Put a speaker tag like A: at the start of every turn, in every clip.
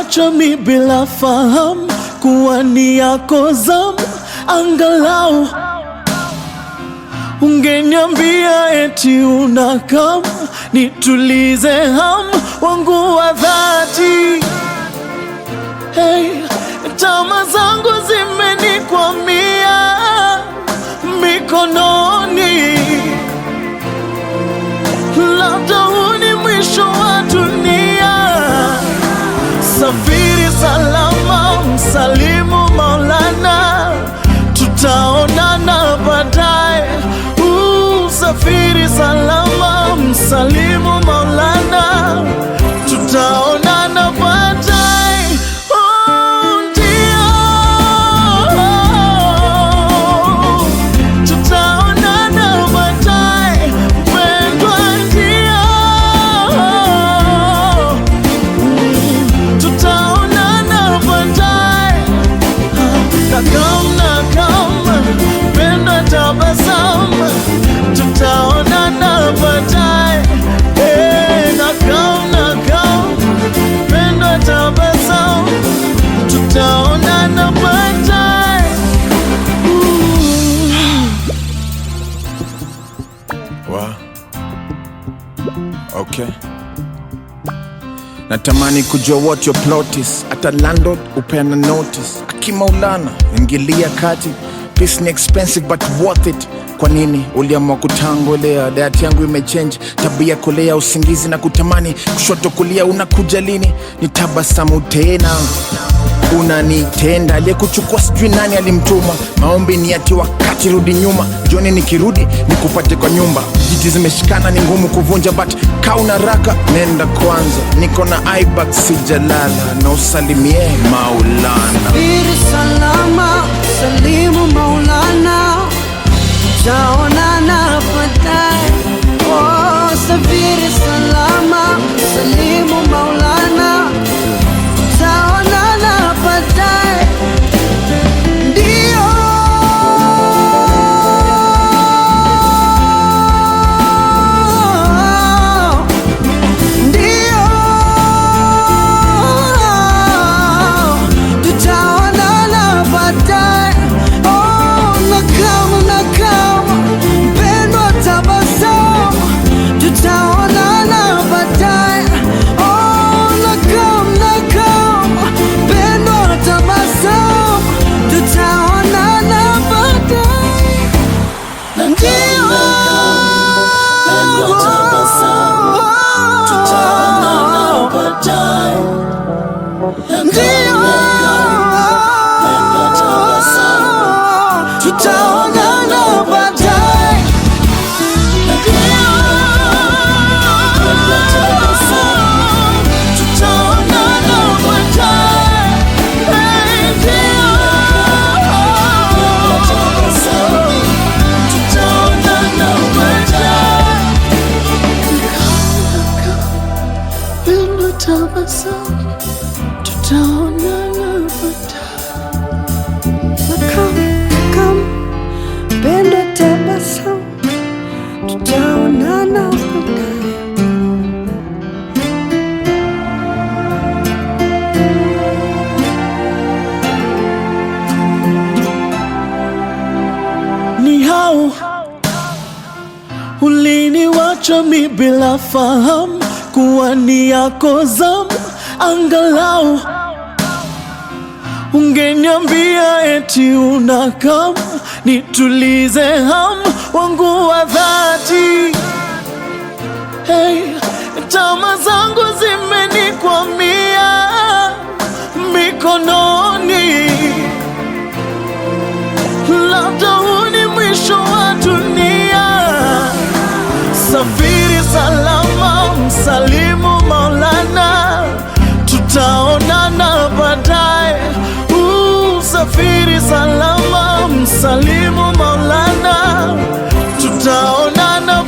A: uliniwacha mi bila fahamu kuwa ni yako zamu, angalau ungeniambia eti unakam nitulize hamu wangu wa dhati. Hey, tama zangu zimenikwamia mikononi, labda huu ni mwisho wa dunia. Safiri salama, msalimu Maulana, tutaonana baadaye. Safiri salama, msalimu Maulana, tutaonana baadaye. Ndio, tutaonana baadaye mpendwa, ndio, tutaonana baadaye. Nakam mpendwa, tabasamu, tutaonana baadaye. Nakam mpendwa, tabasamu, tutaonana baadaye.
B: Wow. Okay. Natamani kujua what your plot is. Ata landlord upeana notice. Akimaulana ingilia kati. Peace ni expensive but worth it. Kwa nini uliamua kutangolea? Diet yangu imechange, tabia kulea, usingizi na kutamani, kushoto kulia, unakuja lini? Nitabasamu tena, unanitenda. Aliyekuchukua sijui nani alimtuma, maombi ni ati wakati rudi nyuma. Jioni nikirudi nikupate kwa nyumba, jiti zimeshikana ni ngumu kuvunja, but kauna raka nenda kwanza. Niko na iBack sijalala, na usalimie Maulana.
C: Safiri salama, salimu Maulana, tutaonana baadaye. Oh, safiri salama, salimu Maulana, tutaonana baadaye. Ndio, ndio, tutaonana baadaye. Oh, nakam mpendwa, tabasamu, tutaonana baadaye. Oh, nakam mpendwa, tabasamu, tutaonana baadaye. Ndio,
A: Mpendwa, tabasamu, tutaonana baadaye.
C: ndio,
A: Mpendwa, tabasamu,
C: tutaonana baadaye. Nakam mpendwa, tabasamu, tutaonana baadaye.
A: Ni hao uliniwacha mi bila fahamu kuwa ni yako zamu, angalau ungeniambia eti unakam nitulize hamu wangu wa dhati. Hey, tama zangu zimenikwamia mikononi, labda huu ni mwisho wa dunia. Safiri salama, msalimu Maulana, tutaonana baadaye. Safiri salama, msalimu Maulana, tutaonana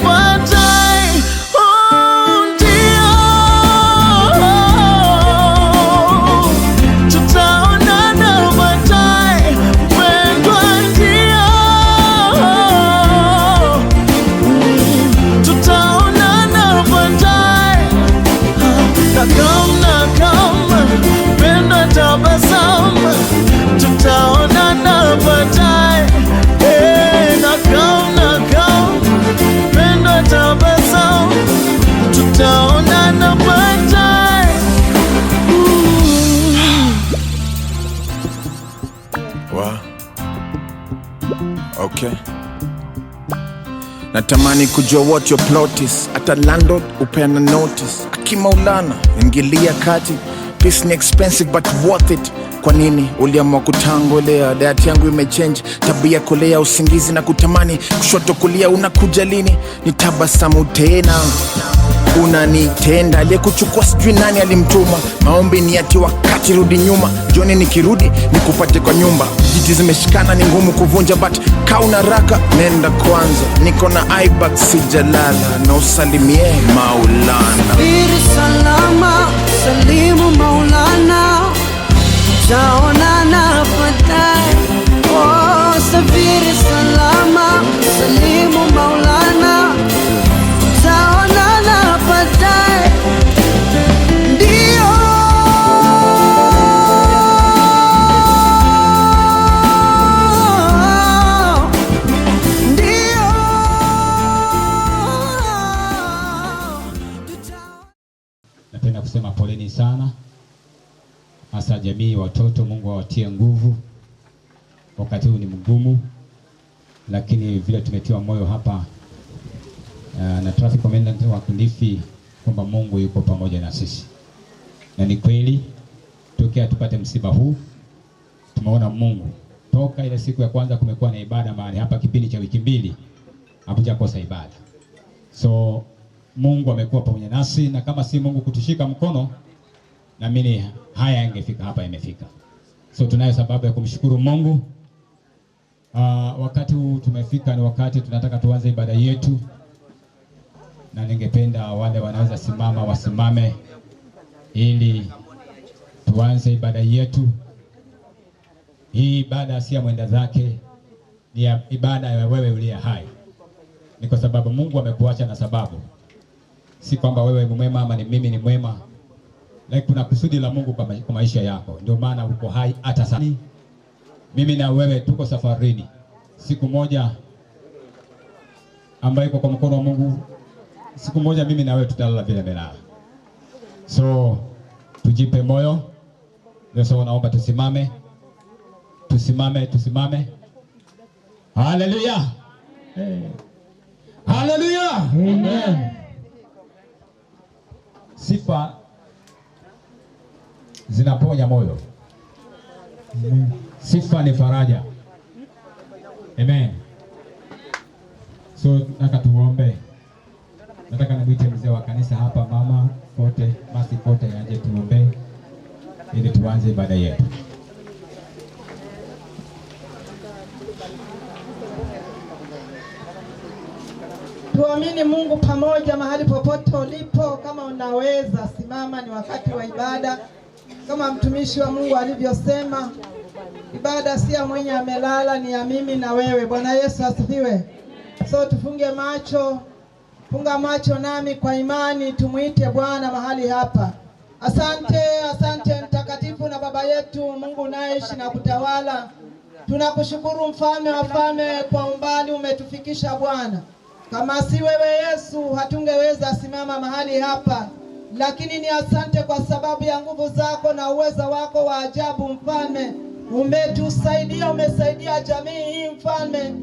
A: tutaonana baadaye.
B: Wow. Okay. Natamani kujua what your plot is. Ata landlord upeana notice. Akimaulana ingilia kati. Peace ni expensive but worth it. Kwa nini uliamua kutangolea? Diet yangu imechange, tabia kolea, usingizi na kutamani kushoto kulia. Unakuja lini? Nitabasamu tena, unanitenda. Aliyekuchukua sijui nani alimtuma. Maombi ni ati wakati rudi nyuma. Jioni nikirudi nikupate kwa nyumba. Jiti zimeshikana ni ngumu kuvunja, but kauna raka nenda kwanza. Niko na iBag sijalala, na usalimie Maulana.
C: Safiri salama, salimu Maulana, tutaonana baadaye. Oh, safiri salama, salimu Maulana, tutaonana baadaye. Ndio
D: napenda kusema poleni sana, hasa jamii, watoto. Mungu awatie nguvu, wakati huu ni mgumu, lakini vile tumetiwa moyo hapa na traffic commandant wa Kilifi kwamba Mungu yuko pamoja na sisi, na ni kweli. Tokea tupate msiba huu tumeona Mungu. Toka ile siku ya kwanza kumekuwa na ibada mahali hapa, kipindi cha wiki 2 hakujakosa ibada. So Mungu amekuwa pamoja nasi, na kama si Mungu kutushika mkono, naamini haya yangefika hapa yamefika. So tunayo sababu ya kumshukuru Mungu. Wakati huu tumefika, ni wakati tunataka tuanze ibada yetu, na ningependa wale wanaweza simama wasimame ili tuanze ibada yetu. Hii ibada si ya mwenda zake, ni ibada ya wewe uliye hai. Ni kwa sababu Mungu amekuacha na sababu. Si kwamba wewe mwema ama ni mimi ni mwema. Like kuna kusudi la Mungu kwa maisha yako. Ndio maana uko hai hata sasa. Mimi na wewe tuko safarini. Siku moja ambayo iko kwa mkono wa Mungu, siku moja mimi na wewe tutalala vile melala. So tujipe moyo. Ndio sawa, naomba tusimame. Tusimame. Hallelujah. Hey. Hallelujah. Amen. Sifa zinaponya moyo. Sifa ni faraja. Amen. So nataka tuombe. Nataka nimwite mzee wa kanisa hapa, mama kote, basi kote aje tuombe ili tuanze ibada yetu.
E: Tuamini Mungu pamoja mahali popote ulipo. Kama unaweza simama, ni wakati wa ibada. Kama mtumishi wa Mungu alivyosema, ibada si ya mwenye amelala, ni ya mimi na wewe. Bwana Yesu asifiwe. So tufunge macho, funga macho nami kwa imani, tumuite Bwana mahali hapa. Asante mtakatifu na baba yetu, Mungu unaishi na kutawala. Tunakushukuru mfalme wa falme, kwa umbali umetufikisha Bwana. Kama si wewe Yesu hatungeweza simama mahali hapa, lakini ni asante kwa sababu ya nguvu zako na uweza wako wa ajabu mfalme. Umetusaidia, umesaidia jamii hii mfalme.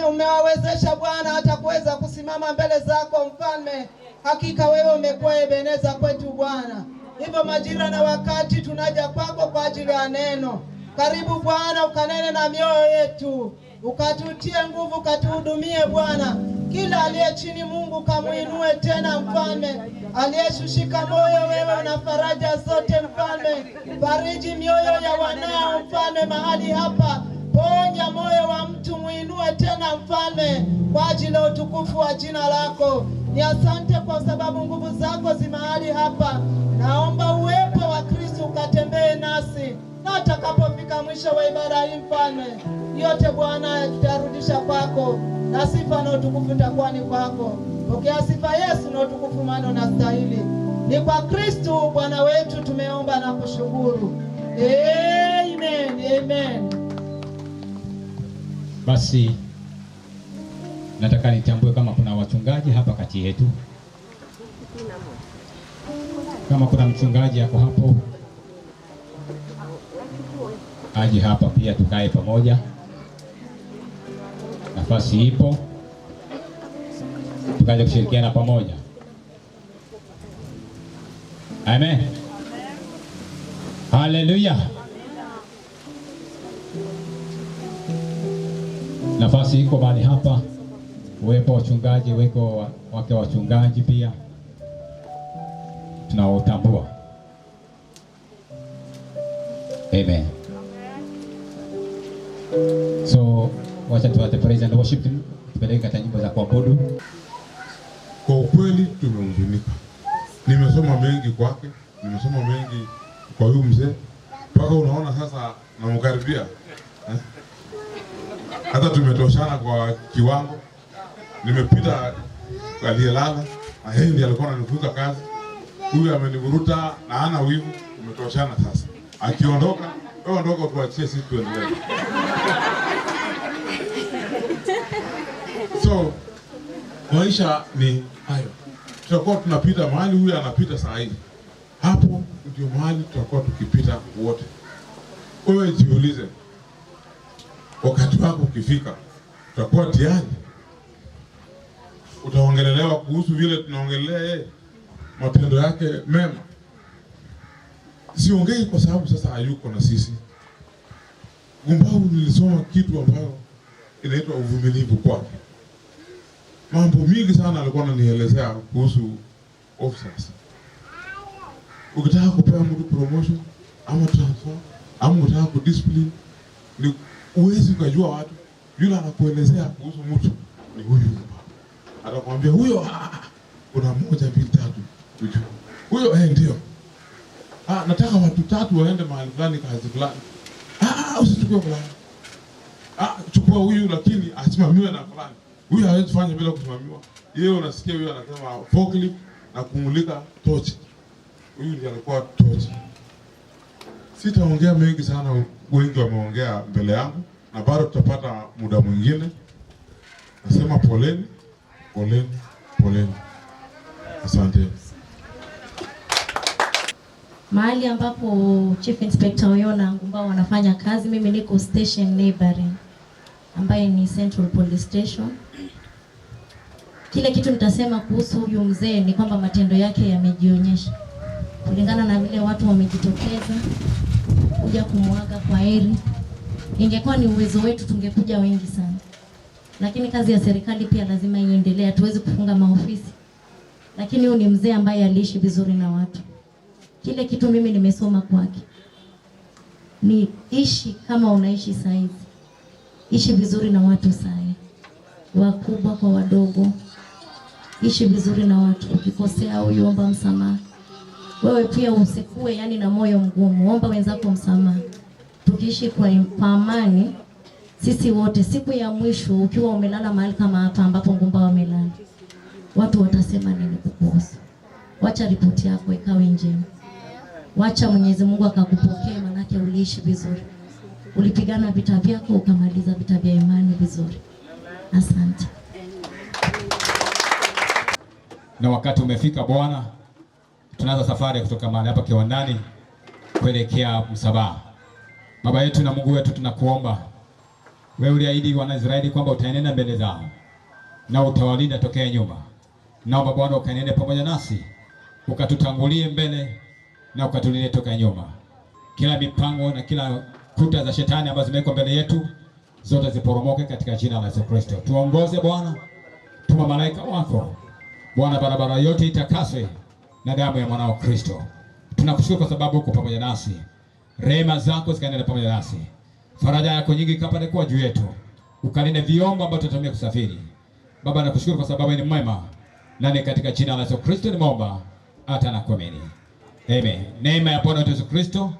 E: Umewawezesha Bwana hata kuweza kusimama mbele zako mfalme. Hakika wewe umekuwa Ebeneza kwetu Bwana. Hivyo majira na wakati tunaja kwako kwa ajili ya neno. Karibu Bwana, ukanene na mioyo yetu, ukatutie nguvu, ukatuhudumie Bwana. Kila aliye chini Mungu kamuinue tena mfalme. Aliyeshushika moyo, wewe una faraja zote mfalme. Fariji mioyo ya wanao mfalme mahali hapa. Ponya moyo wa mtu, muinue tena mfalme, kwa ajili ya utukufu wa jina lako. Ni asante kwa sababu nguvu zako zi mahali hapa. Naomba uwepo wa Kristo ukatembee nasi, na atakapofika mwisho wa ibada hii mfalme, yote Bwana tutarudisha kwako, na sifa na utukufu itakuwa ni kwako. Pokea sifa Yesu na utukufu, maana unastahili. Ni kwa Kristo Bwana wetu tumeomba na kushukuru. Amen.
D: Basi nataka nitambue kama kuna wachungaji hapa kati yetu. Kama kuna mchungaji yako hapo, aje hapa pia tukae pamoja. Nafasi ipo, tukaje kushirikiana pamoja. Amen. Haleluya. Nafasi iko mahali hapa, uwepo wachungaji, uwepo wake wachungaji pia tunaotambua. Amen. So wacha tuwate praise and worship team, tupeleke katika nyimbo za kuabudu.
F: Kwa ukweli tumehuzunika. Nimesoma mengi kwake, nimesoma mengi kwa huyu mzee, mpaka unaona sasa namkaribia. Hata tumetoshana kwa kiwango. Nimepita aliyelala, na yeye ndiye alikuwa ananifunza kazi. Huyu amenivuruta na hana wivu, tumetoshana sasa. Akiondoka, wewe ondoka tuachie sisi tuendelee. So, maisha ni hayo. Tutakuwa tunapita mahali huyu anapita saa hii. Hapo ndio mahali tutakuwa tukipita wote. Wewe jiulize, wakati wako ukifika, tutakuwa tayari? Utaongelelewa kuhusu vile tunaongelea yeye, matendo yake mema. Siongei kwa sababu sasa hayuko na sisi. Gumbavu nilisoma kitu ambayo inaitwa uvumilivu kwake. Mambo mingi sana alikuwa ananielezea kuhusu officers. Ukitaka kupewa mtu promotion ama transfer ama ukitaka kudiscipline, ni uwezi ukajua watu. Yule anakuelezea kuhusu mtu ni huyu. Atakwambia huyo kuna 1 2 3 huyo ndio. Nataka watu 3 waende mahali fulani kazi fulani. Usichukue fulani. Chukua huyu lakini asimamiwe na fulani. Huyu hawezi fanya bila kusimamiwa. Yeye unasikia huyu anasema forklift na kumulika tochi. Huyu ndiye alikuwa tochi. Sitaongea mengi sana, wengi wameongea mbele yangu na bado tutapata muda mwingine. Nasema poleni, poleni, poleni. Asante.
G: Mahali ambapo Chief Inspector Oyona Ngumbao wanafanya kazi, mimi niko station neighboring ambaye ni Central Police Station. Kile kitu nitasema kuhusu huyu mzee ni kwamba matendo yake yamejionyesha. Kulingana na vile watu wamejitokeza kuja kumwaga kwa heri. Ingekuwa ni uwezo wetu tungekuja wengi sana. Lakini kazi ya serikali pia lazima iendelee, hatuwezi kufunga maofisi. Lakini huyu ni mzee ambaye aliishi vizuri na watu. Kile kitu mimi nimesoma kwake ni ishi kama unaishi saizi. Ishi vizuri na watu sahi, wakubwa kwa wadogo. Ishi vizuri na watu. Ukikosea huyu omba msamaha. Wewe pia usikue yani na moyo mgumu, omba wenzako msamaha. Tukiishi kwa amani sisi wote, siku ya mwisho ukiwa umelala mahali kama hapa ambapo Ngumbao amelala, watu watasema nini kukuhusu? Wacha ripoti yako ikawe njema. Wacha Mwenyezi Mungu akakupokea, manake uliishi vizuri. Ulipigana vita vyako ukamaliza vita vya imani vizuri. Asante.
D: Na wakati umefika Bwana, tunaanza safari kutoka mahali hapa kiwandani kuelekea msamaha. Baba yetu na Mungu wetu, tunakuomba wewe uliahidi wana Israeli kwamba utaenenda mbele zao na utawalinda tokea nyuma. Naomba Bwana ukaenende pamoja nasi, ukatutangulie mbele na ukatulinde tokea nyuma. Kila mipango na kila kuta za shetani ambazo zimewekwa mbele yetu zote ziporomoke katika jina la Yesu Kristo. Tuongoze Bwana, tuma malaika wako Bwana, barabara yote itakaswe na damu ya mwanao Kristo. Tunakushukuru kwa sababu uko pamoja nasi. Rehema zako zikaendelea pamoja nasi. Faraja yako nyingi ikapate kuwa juu yetu. Ukalinde vyombo ambavyo tutatumia kusafiri. Baba, nakushukuru kwa sababu ni mwema. Na ni katika jina la Yesu Kristo nimeomba hata na kuamini. Amen. Neema ya Bwana Yesu Kristo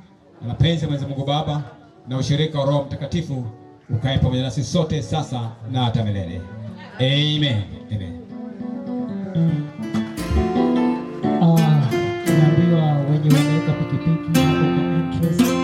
D: na mapenzi ya Mwenyezi Mungu Baba na ushirika wa Roho Mtakatifu ukae pamoja nasi sote sasa na hata milele. Amen. Amen.
A: Tunaambiwa wenye wanaweka pikipiki hapo kwa interest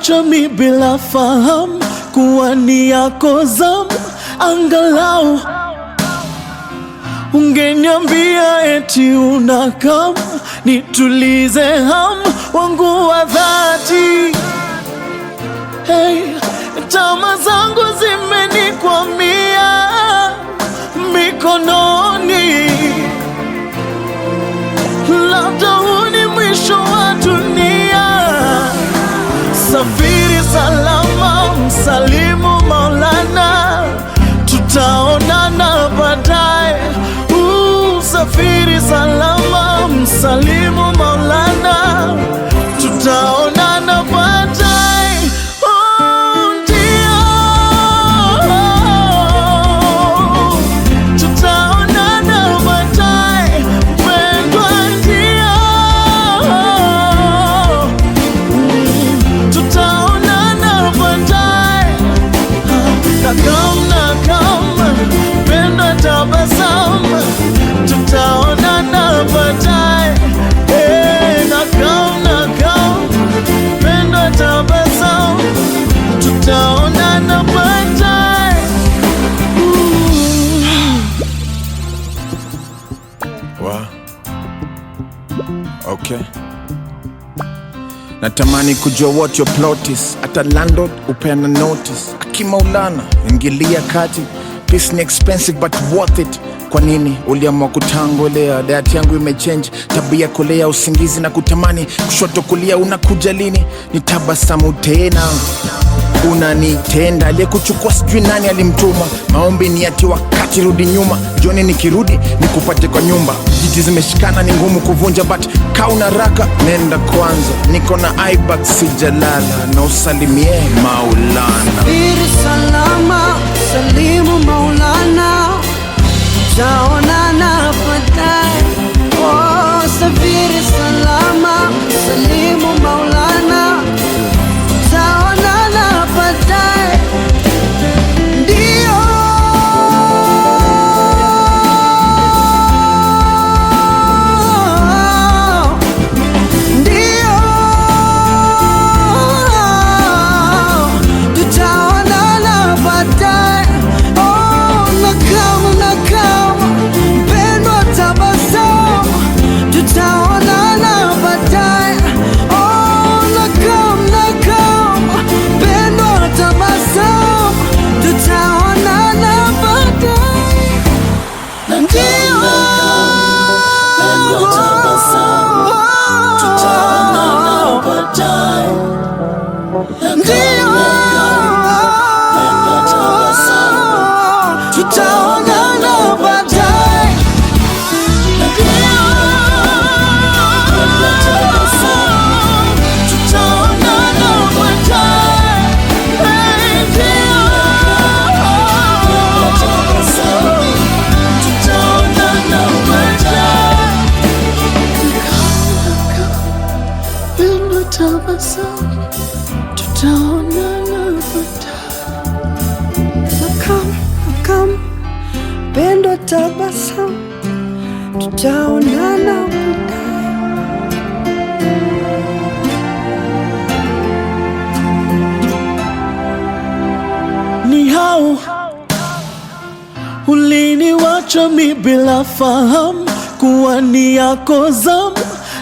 A: uliniwacha mi bila fahamu kuwa ni yako zamu, angalau ungeniambia eti unakam nitulize hamu wangu wa dhati. Hey, tama zangu zimenikwamia mikononi, labda huu ni mwisho wa dunia. Safiri salama, msalimu Maulana, tutaonana baadaye. Safiri salama, msalimu Maulana, tutaonana baadaye. Ndio, tutaonana baadaye, mpendwa, ndio, tutaonana baadaye. Nakam, mpendwa, tabasamu, tutaonana baadaye. Nakam, mpendwa, tabasamu, tutaonana baadaye.
B: Wow. Okay. Natamani kujua what your plot is. Ata landlord upeana notice. Akimaulana ingilia kati. Peace ni expensive but worth it. Kwa nini uliamua kutangolea? Diet yangu imechange, tabia kulea, usingizi na kutamani, kushoto kulia, unakuja lini? Nitabasamu tena, unanitenda. Aliyekuchukua sijui nani alimtuma, maombi ni ati wakati rudi nyuma. Jioni nikirudi nikupate kwa nyumba, jiji zimeshikana ni ngumu kuvunja, but kauna raka nenda kwanza. Niko na iBag sijalala, na usalimie Maulana.
C: Safiri salama, salimu Maulana, tutaonana baadaye. Oh, safiri salama, salimu Maulana, tutaonana baadaye. Ndio, ndio, tutaonana baadaye. Oh, nakam, mpendwa, tabasamu, tutaonana baadaye. Oh, nakam, mpendwa, tabasamu, tutaonana baadaye. Ndio,
A: Mpendwa, tabasamu, tutaonana baadaye.
C: ndio,
A: Mpendwa, tabasamu,
C: tutaonana baadaye.
A: Mpendwa, tabasamu, tutaonana baadaye. Mpendwa, tabasamu, tutaonana baadaye. Mpendwa, tabasamu, tutaonana baadaye.
C: Nakam, mpendwa, tabasamu, tutaonana baadaye.
A: Ni hao uliniwacha mi bila fahamu kuwa ni yako zamu,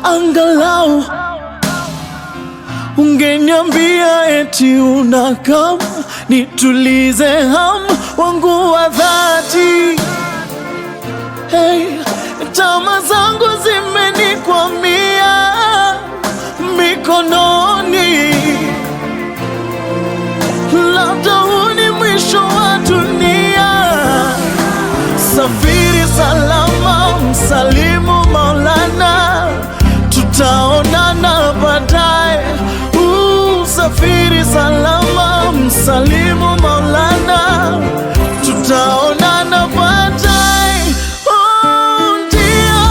A: angalau ungeniambia eti unakam nitulize hamu wangu wa dhati. Hey, tama zangu zimenikwamia mikononi, labda huu ni mwisho wa dunia. Safiri salama, msalimu Maulana, tutaonana baadaye. Safiri salama, msalimu Maulana, tutaonana baadaye. Ndio,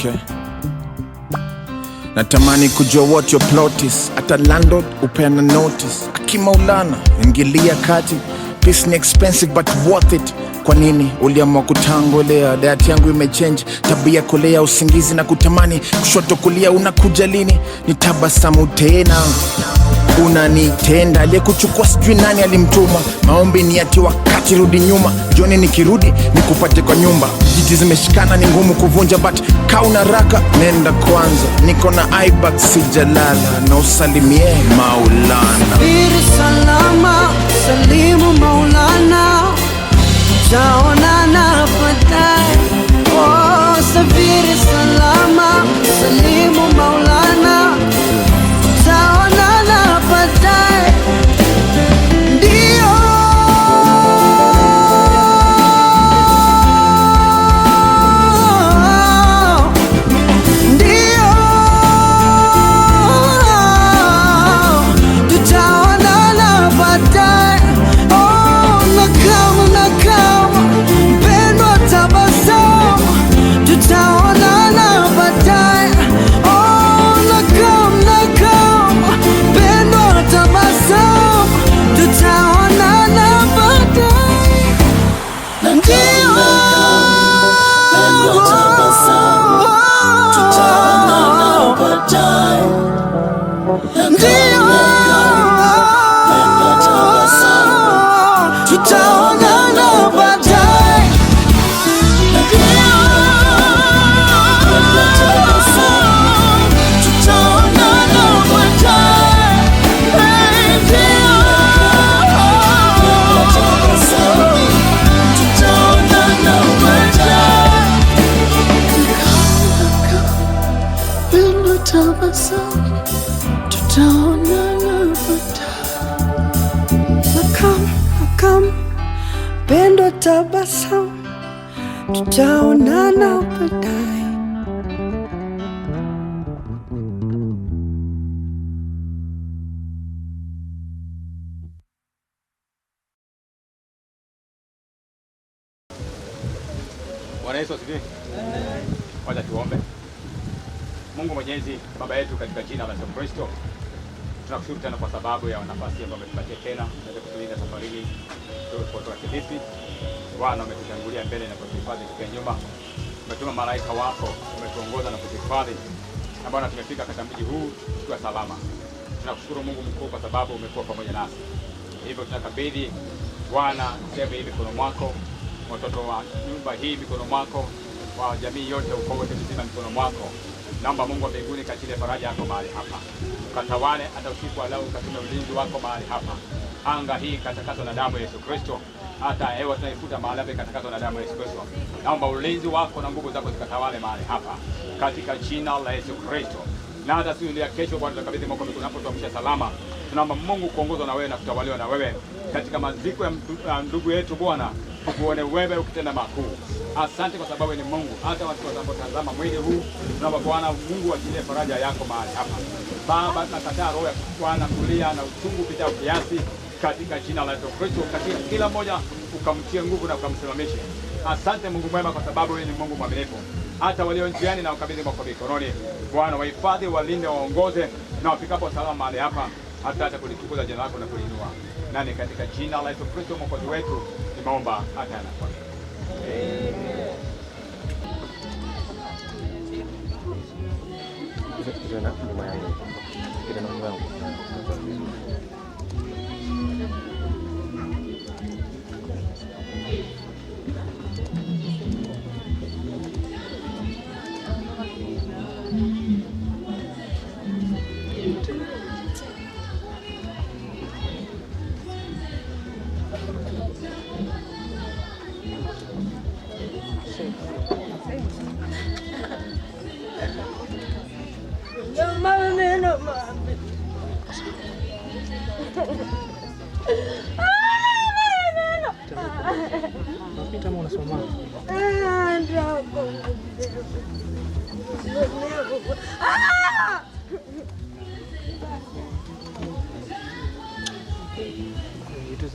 B: Okay. Natamani kujua what your plot is. Ata landlord upeana notice. Akimaulana ingilia kati. Peace ni expensive but worth it. Kwa nini uliamua kutangolea? Diet yangu imechange, tabia kolea, usingizi na kutamani kushoto kulia. Unakuja lini? Nitabasamu tena. Unanitenda aliyekuchukua sijui nani alimtuma. Maombi ni ati wakati rudi nyuma. Jioni nikirudi nikupate kwa nyumba. Jiti zimeshikana ni ngumu kuvunja, but kauna raka nenda kwanza. Niko na iBag sijalala, na usalimie Maulana.
C: Safiri salama, salimu Maulana, tutaonana baadaye. Oh, safiri salama, salimu Maulana, tutaonana baadaye. Ndio tutaonana baadaye. Oh, nakama mpendwa, tabasamu, tutaonana baadaye. Oh, nakama mpendwa, tabasamu, tutaonana baadaye. Ndio tutaonana baadaye. Pendo tabasamu, tutaonana baadaye.
D: Bwana Yesu asifiwe. Wacha tuombe. Mungu Mwenyezi, Baba yetu, katika jina la Yesu Kristo, tunakushukuru tena kwa sababu ya nafasi ambayo umetupatia tena tuweze kutulinda safarini kutoka Kilifi. Bwana, umetutangulia mbele na kutuhifadhi tukiwa nyuma. Umetuma malaika wako, umetuongoza na kutuhifadhi. Na Bwana, tumefika katika mji huu tukiwa salama. Tunakushukuru Mungu mkuu kwa sababu umekuwa pamoja nasi. Hivyo tunakabidhi Bwana sehemu hii mikono mwako, watoto wa nyumba hii mikono mwako, wa jamii yote ukoo wote mzima mikono mwako. Naomba Mungu wa mbinguni katilie faraja yako mahali hapa. Ukatawale hata usiku wa leo, ukatume ulinzi wako mahali hapa. Anga hii katakatwa na damu ya Yesu Kristo. Hata hewa tunaifuta mahali hapa katakatwa na damu ya Yesu Kristo. Naomba ulinzi wako na nguvu zako zikatawale mahali hapa. Katika jina la Yesu Kristo. Na hata siku ya kesho Bwana, tutakabidhi mwako mikono yako, tuamshe salama. Tunaomba Mungu kuongozwa na wewe na kutawaliwa na wewe. Katika maziko ya ndugu yetu Bwana, tukuone wewe ukitenda makuu. Asante kwa sababu ni Mungu. Hata watu wanapotazama mwili huu, tunaomba Bwana Mungu achilie faraja yako mahali hapa. Baba, tunakataa roho ya Bwana kulia na uchungu kupita kiasi katika jina la Yesu Kristo. Katika kila mmoja ukamtie nguvu na ukamsimamishe. Asante Mungu mwema kwa sababu wewe ni Mungu mwaminifu. Hata walio njiani na ukabidhi mwako mikononi. Bwana, wahifadhi, walinde, waongoze na wafikapo salama mahali hapa, hata kulitukuza jina lako na kulinua. Nani katika jina la Yesu Kristo Mwokozi wetu nimeomba hata na kwa.
C: Itu